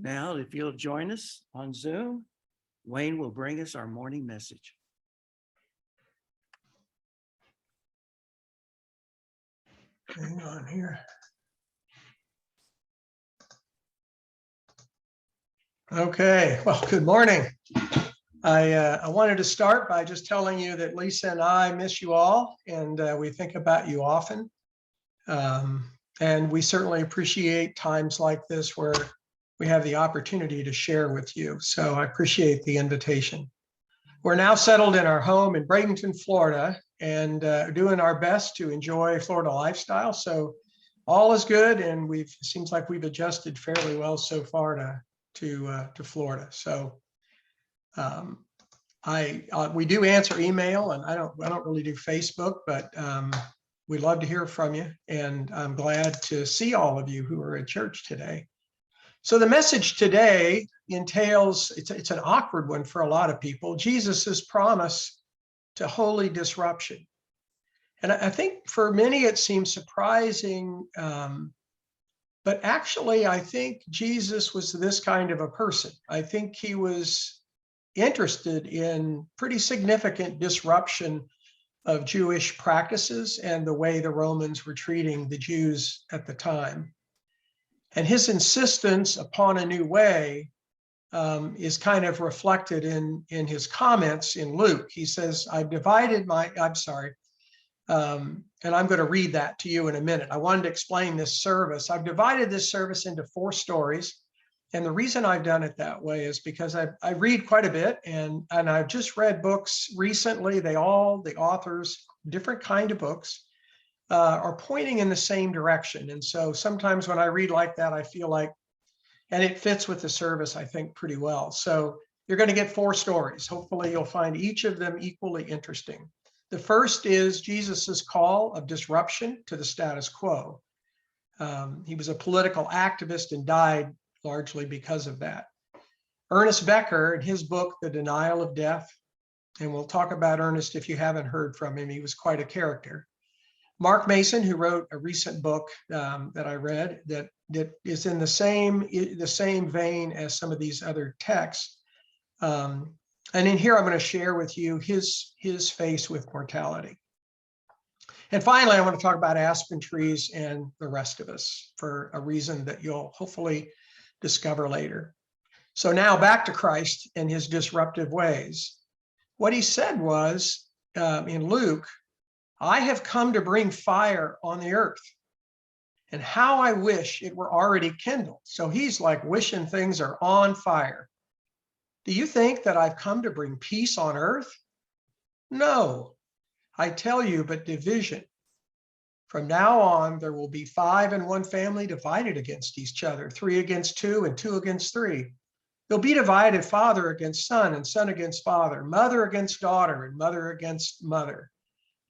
Now, if you'll join us on Zoom, Wayne will bring us our morning message. Hang on here. Okay, well, good morning. I wanted to start by just telling you that Lisa and I miss you all, and we think about you often. And we certainly appreciate times like this where we have the opportunity to share with you. So I appreciate the invitation. We're now settled in our home in Bradenton, Florida, and doing our best to enjoy Florida lifestyle. So all is good, and seems like we've adjusted fairly well so far to Florida. So we do answer email, and I don't really do Facebook, but we'd love to hear from you, and I'm glad to see all of you who are at church today. So the message today entails, it's an awkward one for a lot of people, Jesus's promise to holy disruption. And I think for many it seems surprising, but actually I think Jesus was this kind of a person. I think he was interested in pretty significant disruption of Jewish practices and the way the Romans were treating the Jews at the time. And his insistence upon a new way is kind of reflected in his comments in Luke. He says, and I'm going to read that to you in a minute. I wanted to explain this service. I've divided this service into 4 stories. And the reason I've done it that way is because I read quite a bit, and I've just read books recently. The authors, different kind of books, are pointing in the same direction. And so sometimes when I read like that, I feel like, and it fits with the service, I think, pretty well. So you're going to get 4 stories. Hopefully you'll find each of them equally interesting. The first is Jesus's call of disruption to the status quo. He was a political activist and died largely because of that. Ernest Becker, in his book, The Denial of Death, and we'll talk about Ernest if you haven't heard from him, he was quite a character. Mark Mason, who wrote a recent book that I read that is in the same vein as some of these other texts. And in here, I'm going to share with you his face with mortality. And finally, I want to talk about aspen trees and the rest of us for a reason that you'll hopefully discover later. So now back to Christ and his disruptive ways. What he said was in Luke, I have come to bring fire on the earth, and how I wish it were already kindled. So he's like wishing things are on fire. Do you think that I've come to bring peace on earth? No, I tell you, but division. From now on, there will be 5 in one family divided against each other, 3 against 2 and 2 against 3. They'll be divided, father against son and son against father, mother against daughter and mother against mother,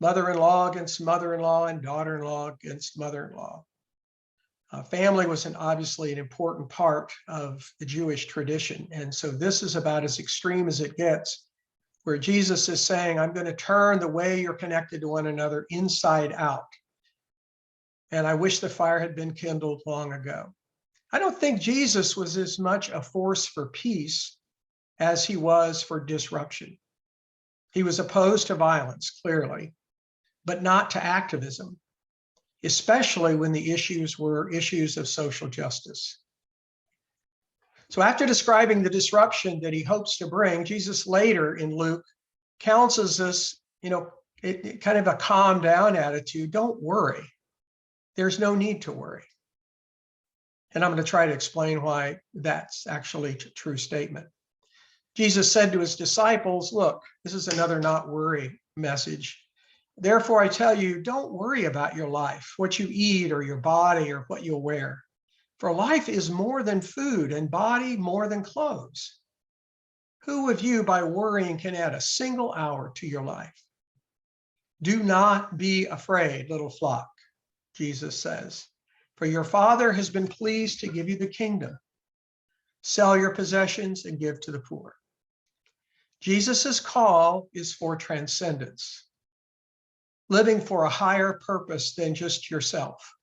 mother-in-law against mother-in-law, and daughter-in-law against mother-in-law. Family was obviously an important part of the Jewish tradition. And so this is about as extreme as it gets, where Jesus is saying, I'm going to turn the way you're connected to one another inside out. And I wish the fire had been kindled long ago. I don't think Jesus was as much a force for peace as he was for disruption. He was opposed to violence, clearly, but not to activism, especially when the issues were issues of social justice. So after describing the disruption that he hopes to bring, Jesus later in Luke counsels us, kind of a calm down attitude. Don't worry. There's no need to worry. And I'm going to try to explain why that's actually a true statement. Jesus said to his disciples, look, this is another not worry message. Therefore, I tell you, don't worry about your life, what you eat or your body or what you'll wear. For life is more than food and body more than clothes. Who of you by worrying can add a single hour to your life? Do not be afraid, little flock, Jesus says, for your Father has been pleased to give you the kingdom. Sell your possessions and give to the poor. Jesus's call is for transcendence, living for a higher purpose than just yourself.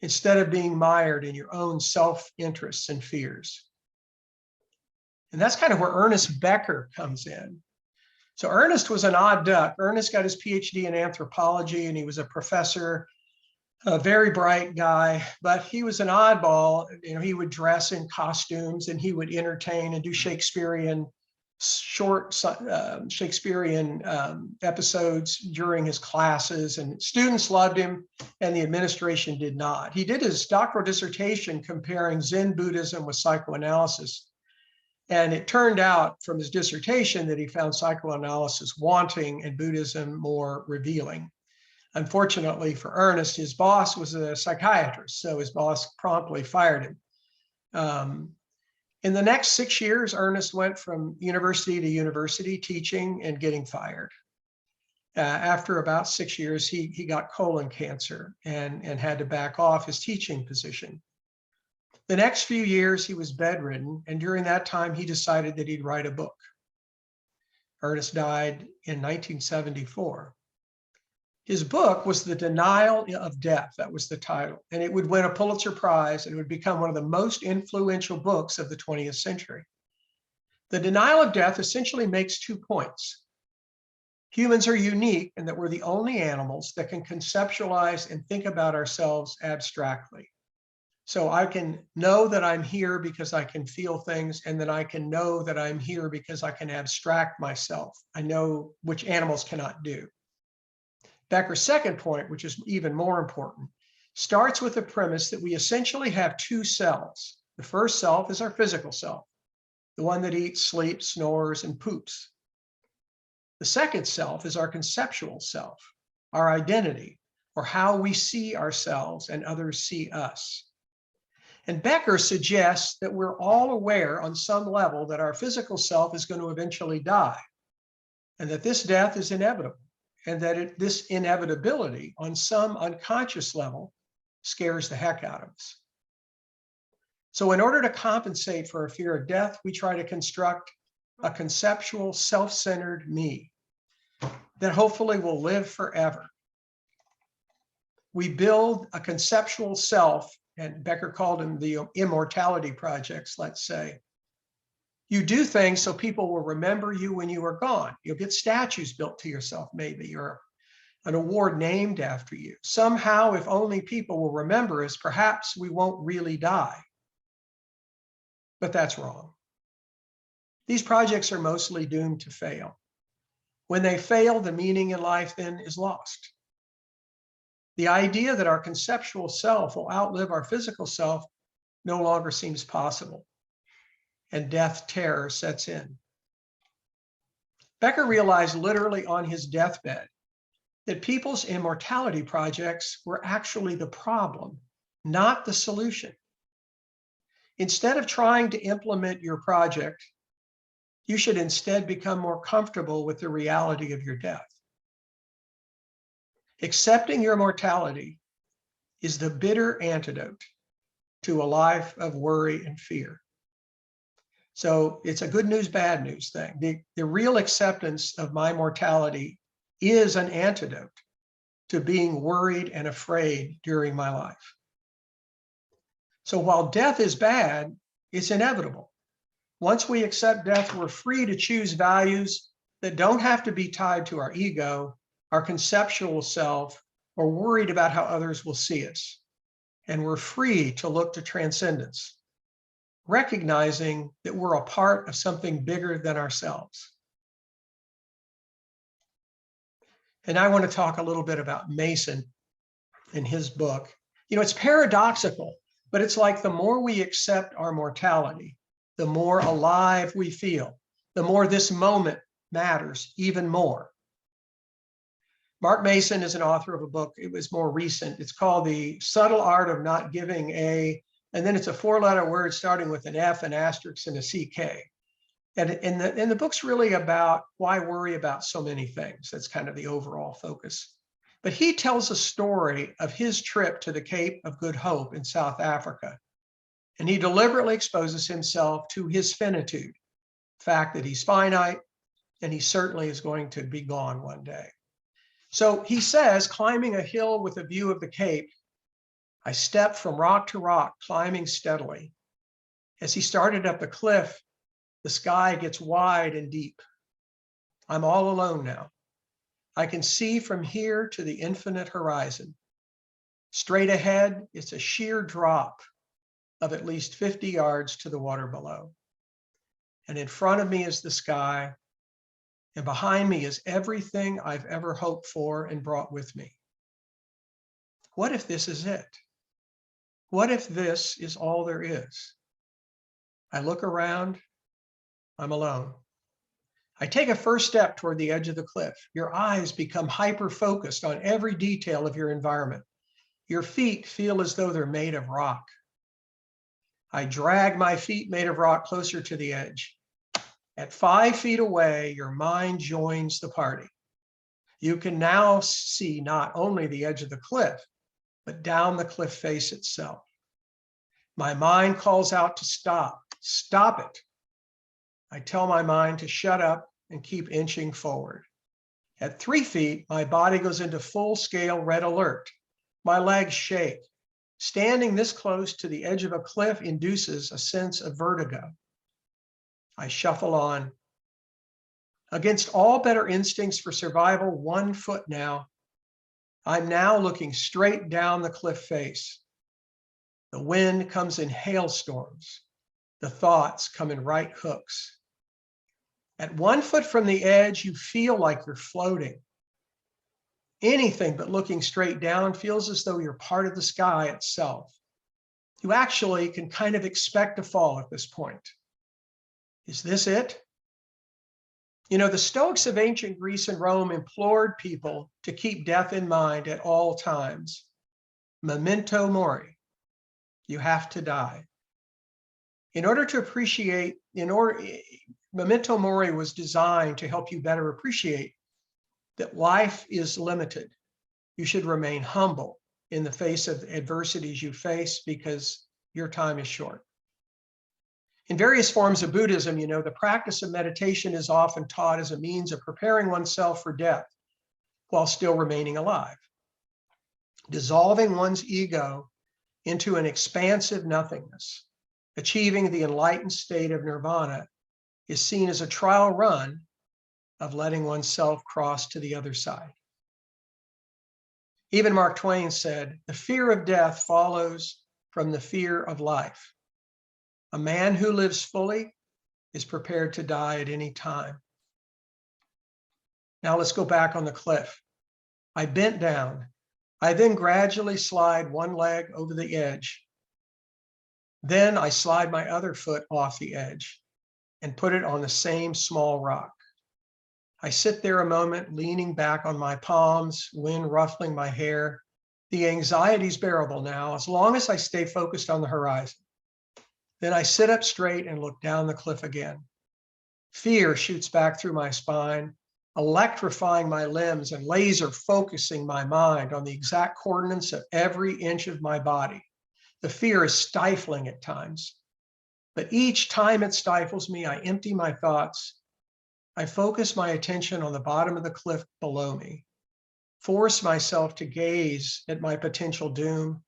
instead of being mired in your own self-interests and fears. And that's kind of where Ernest Becker comes in. So Ernest was an odd duck. Ernest got his PhD in anthropology, and he was a professor, a very bright guy, but he was an oddball. You know, he would dress in costumes and he would entertain and do Shakespearean episodes during his classes, and students loved him and the administration did not. He did his doctoral dissertation comparing Zen Buddhism with psychoanalysis. And it turned out from his dissertation that he found psychoanalysis wanting and Buddhism more revealing. Unfortunately for Ernest, his boss was a psychiatrist, so his boss promptly fired him. In the next 6 years, Ernest went from university to university teaching and getting fired. After about 6 years, he got colon cancer and had to back off his teaching position. The next few years, he was bedridden, and during that time, he decided that he'd write a book. Ernest died in 1974. His book was The Denial of Death. That was the title, and it would win a Pulitzer Prize and it would become one of the most influential books of the 20th century. The Denial of Death essentially makes 2 points. Humans are unique in that we're the only animals that can conceptualize and think about ourselves abstractly. So I can know that I'm here because I can feel things, and then I can know that I'm here because I can abstract myself. I know which animals cannot do. Becker's second point, which is even more important, starts with the premise that we essentially have 2 selves. The first self is our physical self, the one that eats, sleeps, snores, and poops. The second self is our conceptual self, our identity, or how we see ourselves and others see us. And Becker suggests that we're all aware on some level that our physical self is going to eventually die, and that this death is inevitable, and that this inevitability on some unconscious level scares the heck out of us. So in order to compensate for a fear of death, we try to construct a conceptual, self-centered me that hopefully will live forever. We build a conceptual self, and Becker called them the immortality projects, let's say. You do things so people will remember you when you are gone. You'll get statues built to yourself, maybe, or an award named after you. Somehow, if only people will remember us, perhaps we won't really die. But that's wrong. These projects are mostly doomed to fail. When they fail, the meaning in life then is lost. The idea that our conceptual self will outlive our physical self no longer seems possible, and death terror sets in. Becker realized literally on his deathbed that people's immortality projects were actually the problem, not the solution. Instead of trying to implement your project, you should instead become more comfortable with the reality of your death. Accepting your mortality is the bitter antidote to a life of worry and fear. So it's a good news, bad news thing. The real acceptance of my mortality is an antidote to being worried and afraid during my life. So while death is bad, it's inevitable. Once we accept death, we're free to choose values that don't have to be tied to our ego, our conceptual self, or worried about how others will see us. And we're free to look to transcendence, recognizing that we're a part of something bigger than ourselves. And I want to talk a little bit about Mason in his book. You know, it's paradoxical, but it's like the more we accept our mortality, the more alive we feel, the more this moment matters even more. Mark Mason is an author of a book. It was more recent. It's called The Subtle Art of Not Giving a, and then it's a 4-letter word starting with an F, an asterisk, and a CK. And the book's really about why worry about so many things. That's kind of the overall focus. But he tells a story of his trip to the Cape of Good Hope in South Africa. And he deliberately exposes himself to his finitude, the fact that he's finite, and he certainly is going to be gone one day. So he says, climbing a hill with a view of the Cape, I stepped from rock to rock, climbing steadily. As he started up the cliff, the sky gets wide and deep. I'm all alone now. I can see from here to the infinite horizon. Straight ahead, it's a sheer drop of at least 50 yards to the water below. And in front of me is the sky, and behind me is everything I've ever hoped for and brought with me. What if this is it? What if this is all there is? I look around, I'm alone. I take a first step toward the edge of the cliff. Your eyes become hyper-focused on every detail of your environment. Your feet feel as though they're made of rock. I drag my feet made of rock closer to the edge. At 5 feet away, your mind joins the party. You can now see not only the edge of the cliff, but down the cliff face itself. My mind calls out to stop. Stop it. I tell my mind to shut up and keep inching forward. At 3 feet, my body goes into full-scale red alert. My legs shake. Standing this close to the edge of a cliff induces a sense of vertigo. I shuffle on. Against all better instincts for survival, 1 foot now. I'm now looking straight down the cliff face. The wind comes in hailstorms. The thoughts come in right hooks. At 1 foot from the edge, you feel like you're floating. Anything but looking straight down feels as though you're part of the sky itself. You actually can kind of expect to fall at this point. Is this it? You know, the Stoics of ancient Greece and Rome implored people to keep death in mind at all times. Memento mori. You have to die. In order to appreciate, memento mori was designed to help you better appreciate that life is limited. You should remain humble in the face of adversities you face because your time is short. In various forms of Buddhism, you know, the practice of meditation is often taught as a means of preparing oneself for death while still remaining alive. Dissolving one's ego into an expansive nothingness, achieving the enlightened state of nirvana is seen as a trial run of letting oneself cross to the other side. Even Mark Twain said, the fear of death follows from the fear of life. A man who lives fully is prepared to die at any time. Now let's go back on the cliff. I bent down. I then gradually slide one leg over the edge. Then I slide my other foot off the edge and put it on the same small rock. I sit there a moment, leaning back on my palms, wind ruffling my hair. The anxiety's bearable now, as long as I stay focused on the horizon. Then I sit up straight and look down the cliff again. Fear shoots back through my spine, electrifying my limbs and laser focusing my mind on the exact coordinates of every inch of my body. The fear is stifling at times, but each time it stifles me, I empty my thoughts. I focus my attention on the bottom of the cliff below me, force myself to gaze at my potential doom,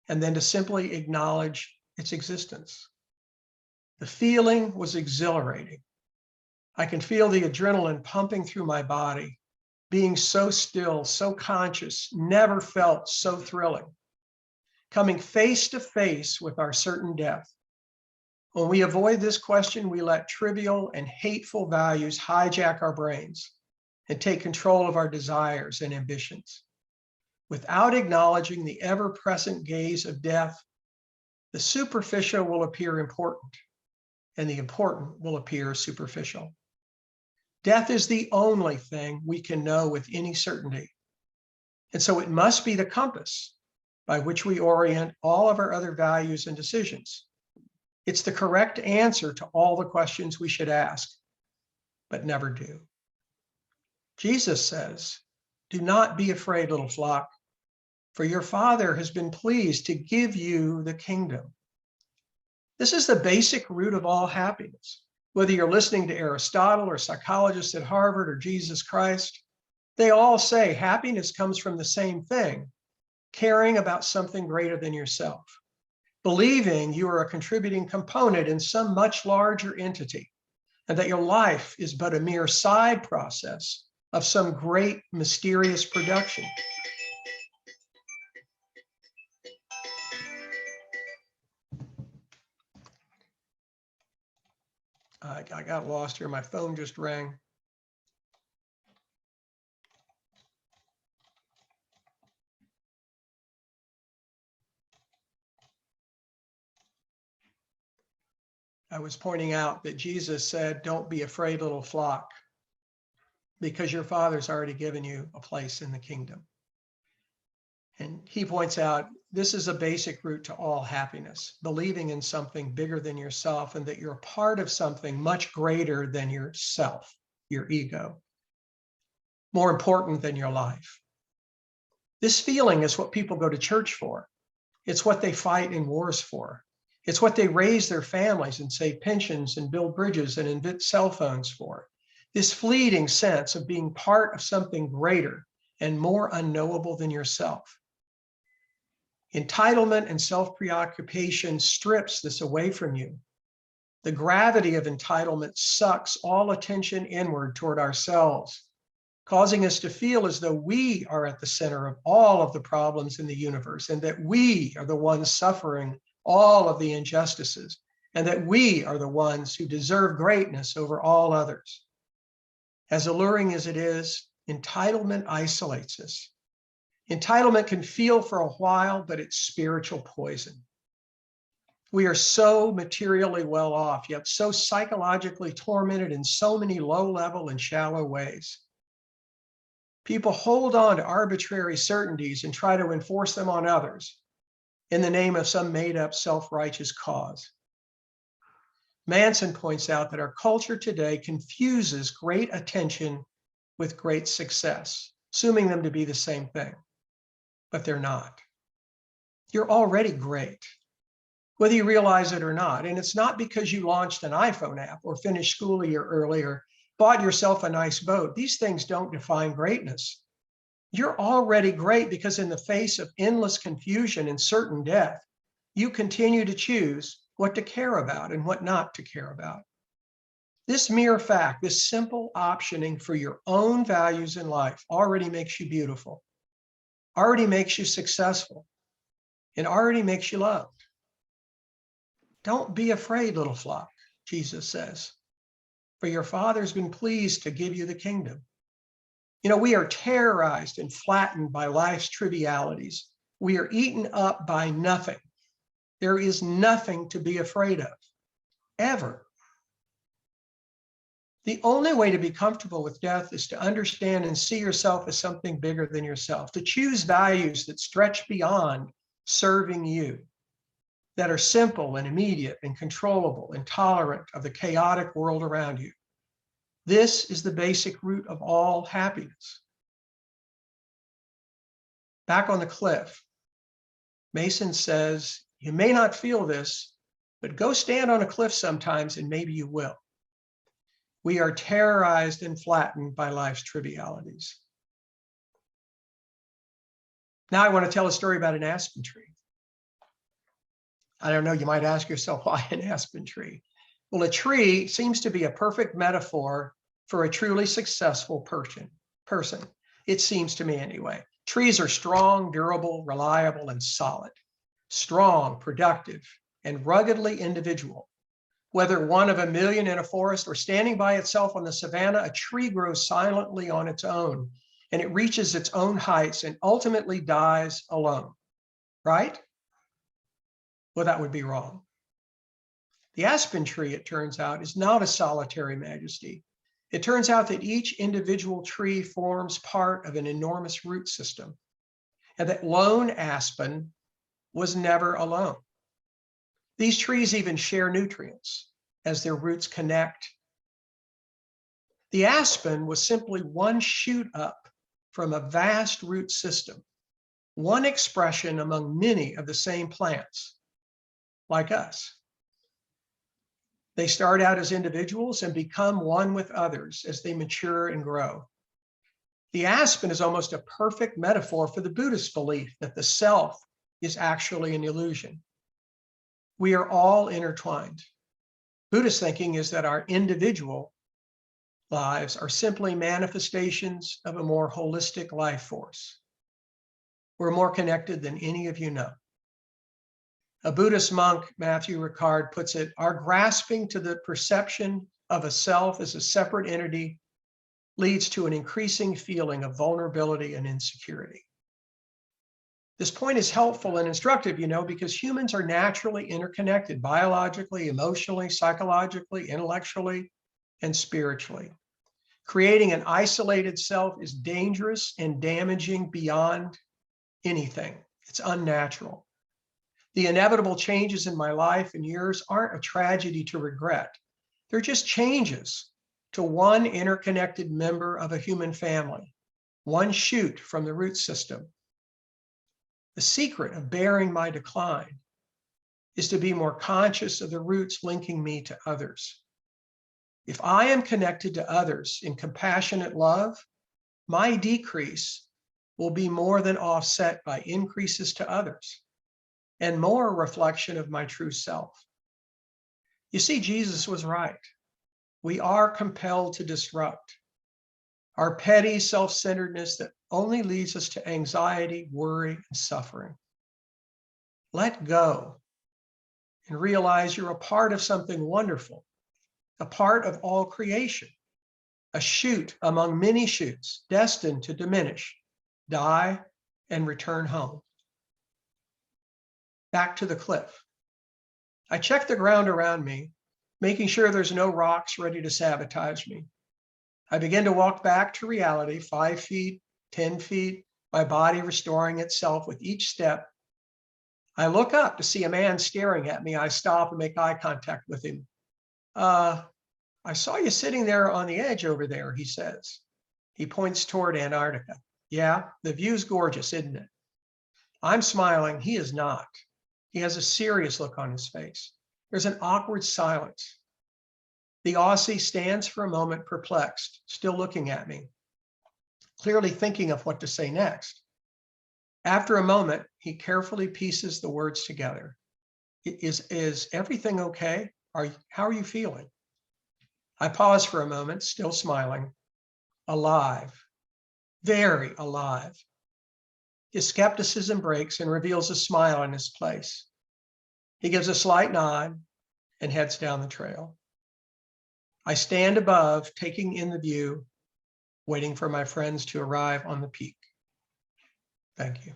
and then to simply acknowledge its existence. The feeling was exhilarating. I can feel the adrenaline pumping through my body, being so still, so conscious, never felt so thrilling. Coming face to face with our certain death. When we avoid this question, we let trivial and hateful values hijack our brains and take control of our desires and ambitions. Without acknowledging the ever-present gaze of death, the superficial will appear important, and the important will appear superficial. Death is the only thing we can know with any certainty. And so it must be the compass by which we orient all of our other values and decisions. It's the correct answer to all the questions we should ask, but never do. Jesus says, do not be afraid, little flock, for your Father has been pleased to give you the kingdom. This is the basic root of all happiness. Whether you're listening to Aristotle or psychologists at Harvard or Jesus Christ, they all say happiness comes from the same thing, caring about something greater than yourself, believing you are a contributing component in some much larger entity, and that your life is but a mere side process of some great mysterious production. I got lost here. My phone just rang. I was pointing out that Jesus said, "Don't be afraid, little flock, because your Father's already given you a place in the kingdom." And he points out, this is a basic root to all happiness, believing in something bigger than yourself and that you're a part of something much greater than yourself, your ego, more important than your life. This feeling is what people go to church for. It's what they fight in wars for. It's what they raise their families and save pensions and build bridges and invent cell phones for. This fleeting sense of being part of something greater and more unknowable than yourself. Entitlement and self-preoccupation strips this away from you. The gravity of entitlement sucks all attention inward toward ourselves, causing us to feel as though we are at the center of all of the problems in the universe, and that we are the ones suffering all of the injustices, and that we are the ones who deserve greatness over all others. As alluring as it is, entitlement isolates us. Entitlement can feel for a while, but it's spiritual poison. We are so materially well off, yet so psychologically tormented in so many low-level and shallow ways. People hold on to arbitrary certainties and try to enforce them on others in the name of some made-up self-righteous cause. Manson points out that our culture today confuses great attention with great success, assuming them to be the same thing, but they're not. You're already great, whether you realize it or not. And it's not because you launched an iPhone app or finished school a year early or bought yourself a nice boat. These things don't define greatness. You're already great because in the face of endless confusion and certain death, you continue to choose what to care about and what not to care about. This mere fact, this simple optioning for your own values in life already makes you beautiful, already makes you successful, and already makes you loved. Don't be afraid, little flock, Jesus says, for your Father's been pleased to give you the kingdom. You know, we are terrorized and flattened by life's trivialities. We are eaten up by nothing. There is nothing to be afraid of, ever. The only way to be comfortable with death is to understand and see yourself as something bigger than yourself, to choose values that stretch beyond serving you, that are simple and immediate and controllable and tolerant of the chaotic world around you. This is the basic root of all happiness. Back on the cliff, Mason says, you may not feel this, but go stand on a cliff sometimes and maybe you will. We are terrorized and flattened by life's trivialities. Now I want to tell a story about an aspen tree. I don't know, you might ask yourself, why an aspen tree? Well, a tree seems to be a perfect metaphor for a truly successful person. It seems to me anyway. Trees are strong, durable, reliable, and solid. Strong, productive, and ruggedly individual. Whether one of a million in a forest or standing by itself on the savanna, a tree grows silently on its own, and it reaches its own heights and ultimately dies alone, right? Well, that would be wrong. The aspen tree, it turns out, is not a solitary majesty. It turns out that each individual tree forms part of an enormous root system, and that lone aspen was never alone. These trees even share nutrients as their roots connect. The aspen was simply one shoot up from a vast root system, one expression among many of the same plants, like us. They start out as individuals and become one with others as they mature and grow. The aspen is almost a perfect metaphor for the Buddhist belief that the self is actually an illusion. We are all intertwined. Buddhist thinking is that our individual lives are simply manifestations of a more holistic life force. We're more connected than any of you know. A Buddhist monk, Matthew Ricard, puts it, our grasping to the perception of a self as a separate entity leads to an increasing feeling of vulnerability and insecurity. This point is helpful and instructive, because humans are naturally interconnected biologically, emotionally, psychologically, intellectually, and spiritually. Creating an isolated self is dangerous and damaging beyond anything. It's unnatural. The inevitable changes in my life and yours aren't a tragedy to regret. They're just changes to one interconnected member of a human family, one shoot from the root system. The secret of bearing my decline is to be more conscious of the roots linking me to others. If I am connected to others in compassionate love, my decrease will be more than offset by increases to others and more a reflection of my true self. You see, Jesus was right. We are compelled to disrupt our petty self-centeredness that only leads us to anxiety, worry, and suffering. Let go and realize you're a part of something wonderful, a part of all creation, a shoot among many shoots destined to diminish, die, and return home. Back to the cliff. I check the ground around me, making sure there's no rocks ready to sabotage me. I begin to walk back to reality, 5 feet, 10 feet, my body restoring itself with each step. I look up to see a man staring at me. I stop and make eye contact with him. I saw you sitting there on the edge over there, he says. He points toward Antarctica. Yeah, the view's gorgeous, isn't it? I'm smiling. He is not. He has a serious look on his face. There's an awkward silence. The Aussie stands for a moment perplexed, still looking at me, clearly thinking of what to say next. After a moment, he carefully pieces the words together. Is everything okay? How are you feeling? I pause for a moment, still smiling. Alive, very alive. His skepticism breaks and reveals a smile in his place. He gives a slight nod and heads down the trail. I stand above, taking in the view, waiting for my friends to arrive on the peak. Thank you.